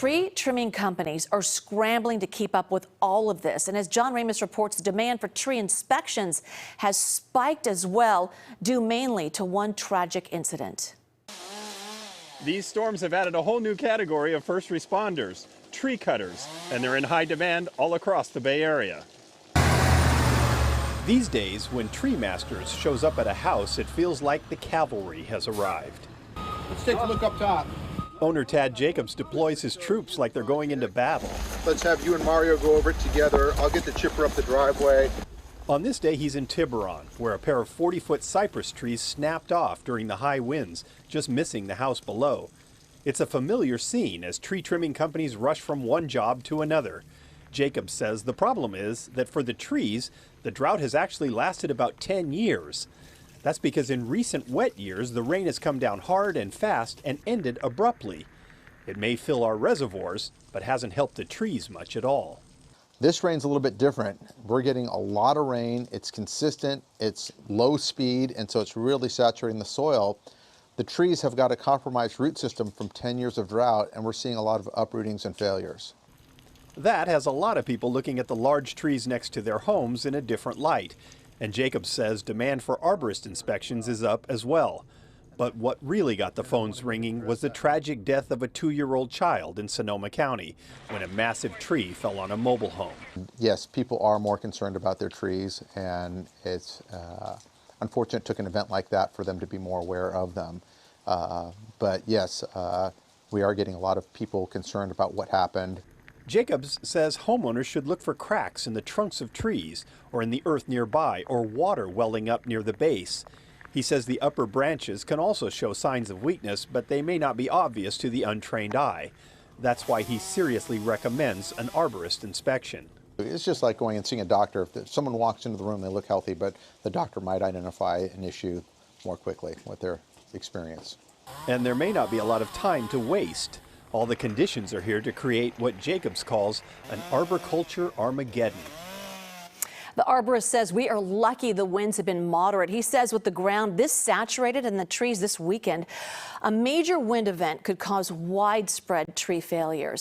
Tree trimming companies are scrambling to keep up with all of this. And as John Ramos reports, the demand for tree inspections has spiked as well, due mainly to one tragic incident. These storms have added a whole new category of first responders, tree cutters, and they're in high demand all across the Bay Area. These days, when Tree Masters shows up at a house, it feels like the cavalry has arrived. Let's take a look up top. Owner Tad Jacobs deploys his troops like they're going into battle. Let's have you and Mario go over it together. I'll get the chipper up the driveway. On this day, he's in Tiburon, where a pair of 40-foot cypress trees snapped off during the high winds, just missing the house below. It's a familiar scene as tree trimming companies rush from one job to another. Jacobs says the problem is that for the trees, the drought has actually lasted about 10 years. That's because in recent wet years, the rain has come down hard and fast and ended abruptly. It may fill our reservoirs, but hasn't helped the trees much at all. This rain's a little bit different. We're getting a lot of rain. It's consistent, it's low speed, and so it's really saturating the soil. The trees have got a compromised root system from 10 years of drought, and we're seeing a lot of uprootings and failures. That has a lot of people looking at the large trees next to their homes in a different light. And Jacobs says demand for arborist inspections is up as well. But what really got the phones ringing was the tragic death of a 2-year-old child in Sonoma County when a massive tree fell on a mobile home. Yes, people are more concerned about their trees, and it's unfortunate it took an event like that for them to be more aware of them. But yes, we are getting a lot of people concerned about what happened. Jacobs says homeowners should look for cracks in the trunks of trees or in the earth nearby or water welling up near the base. He says the upper branches can also show signs of weakness, but they may not be obvious to the untrained eye. That's why he seriously recommends an arborist inspection. It's just like going and seeing a doctor. If someone walks into the room, they look healthy, but the doctor might identify an issue more quickly with their experience. And there may not be a lot of time to waste. All the conditions are here to create what Jacobs calls an arboriculture Armageddon. The arborist says we are lucky the winds have been moderate. He says with the ground this saturated and the trees this weekend, a major wind event could cause widespread tree failures.